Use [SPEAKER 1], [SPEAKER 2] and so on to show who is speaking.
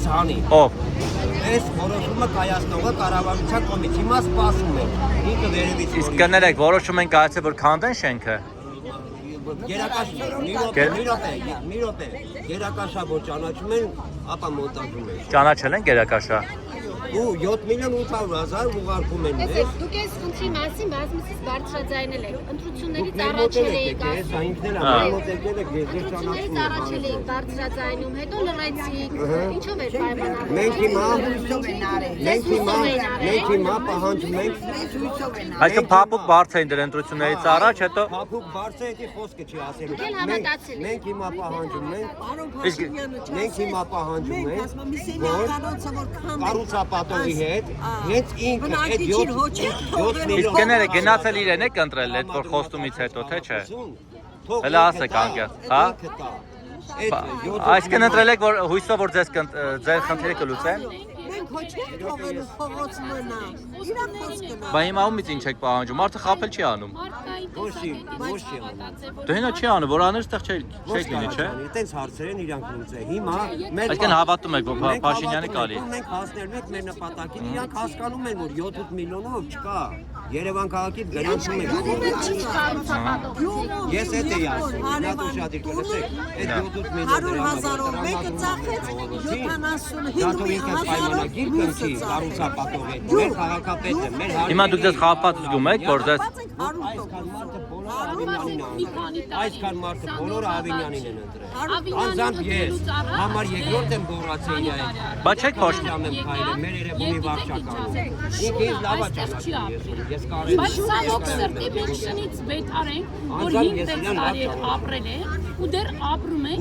[SPEAKER 1] ցանի։
[SPEAKER 2] Ով։
[SPEAKER 1] Այս որոշումը կայացնողը կառավարության կողմից հիմա սպասում է։ Ինքը վերևից
[SPEAKER 2] Իսկ կներեք, որոշում են կայացել, որ քանդեն շենքը։
[SPEAKER 1] մի րոպե, գերակաշա որ ճանաչում են, ապա մոնտաժում են։
[SPEAKER 2] Ճանաչել են գերակաշա։
[SPEAKER 1] Ու 7.800.000 ուղարկում են։
[SPEAKER 3] Տեսեք, դուք այս խնդրի մասին բազմիցս բարձրաձայնել եք։ Ընտրություններից առաջել եք
[SPEAKER 1] ասում։ Ինքն էլ մոտեցել եք, ես
[SPEAKER 3] Ընտրություններից առաջել եք բարձրաձայնում, հետո լռեցիք։ Ինչով է պայմանավորվում։
[SPEAKER 1] Մենք հիմա պահանջում ենք
[SPEAKER 2] Այսինքն փափուկ բարձր են դրել ընտրություններից առաջ, հետո
[SPEAKER 1] փափուկ բարձր է, խոսքը չի ասելու։
[SPEAKER 3] Դուք էլ հավատացել եք։
[SPEAKER 1] Մենք հիմա պահանջում ենք,
[SPEAKER 2] իսկ
[SPEAKER 1] մենք հիմա պահանջում ենք, որ կառուցապատողի հետ հենց ինքը այդ 7
[SPEAKER 2] իսկ կներեք գնացել իրեն եք ընտրել այդ որ խոստումից հետո, թե չէ։ Հələ ասեք անկեղծ, հա։ Այսինքն ընտրել եք որ հույսով որ ձեր խնդիրը կլուծեն։
[SPEAKER 4] Մենք ոչ չենք թողելու փողոց մնա։ Իրանք խոսքը։
[SPEAKER 2] Բա հիմա ումից ինչ եք պահանջում, մարդը խաբել չի անում։ Դե հենա չի անում, որ աներ ստեղ չեք լինի, չէ։
[SPEAKER 1] Այդպես հարցեր են իրանք լուծել։ Հիմա մեր
[SPEAKER 2] Այսինքն հավատում եք որ Փաշինյանը կալի։
[SPEAKER 1] Մենք հասնելու ենք մեր նպատակին, իրանք հասկանում են որ 7 միլիոնով չկա։ Երևան քաղաքի գրանցում են։ Ես էդ էի ասում, նա դու շատ իր կլսեք, այդ 7 միլիոն
[SPEAKER 4] $100,000-ով մեկը ծախեց 75,000
[SPEAKER 1] կնքի կառուցապատողի հետ, մեր քաղաքապետը, մեր
[SPEAKER 2] Հիմա դուք ձեզ խաբված զգում եք, որ ձեզ
[SPEAKER 1] այսքան մարդը բոլորը Ավինյանին են ընտրել։ Անձամբ ես համար երկրորդ եմ գոռացել այն։
[SPEAKER 2] Բա չեք փոշ։
[SPEAKER 1] Եմ քայլել մեր Երևանի վարչականը։ Ինքը ինձ լավ է ճանաչում ես կարելի։
[SPEAKER 5] Բայց սանոք սրտի մենք շնից վեթ արենք, որ 5 տարի ապրել է ու դեռ ապրում է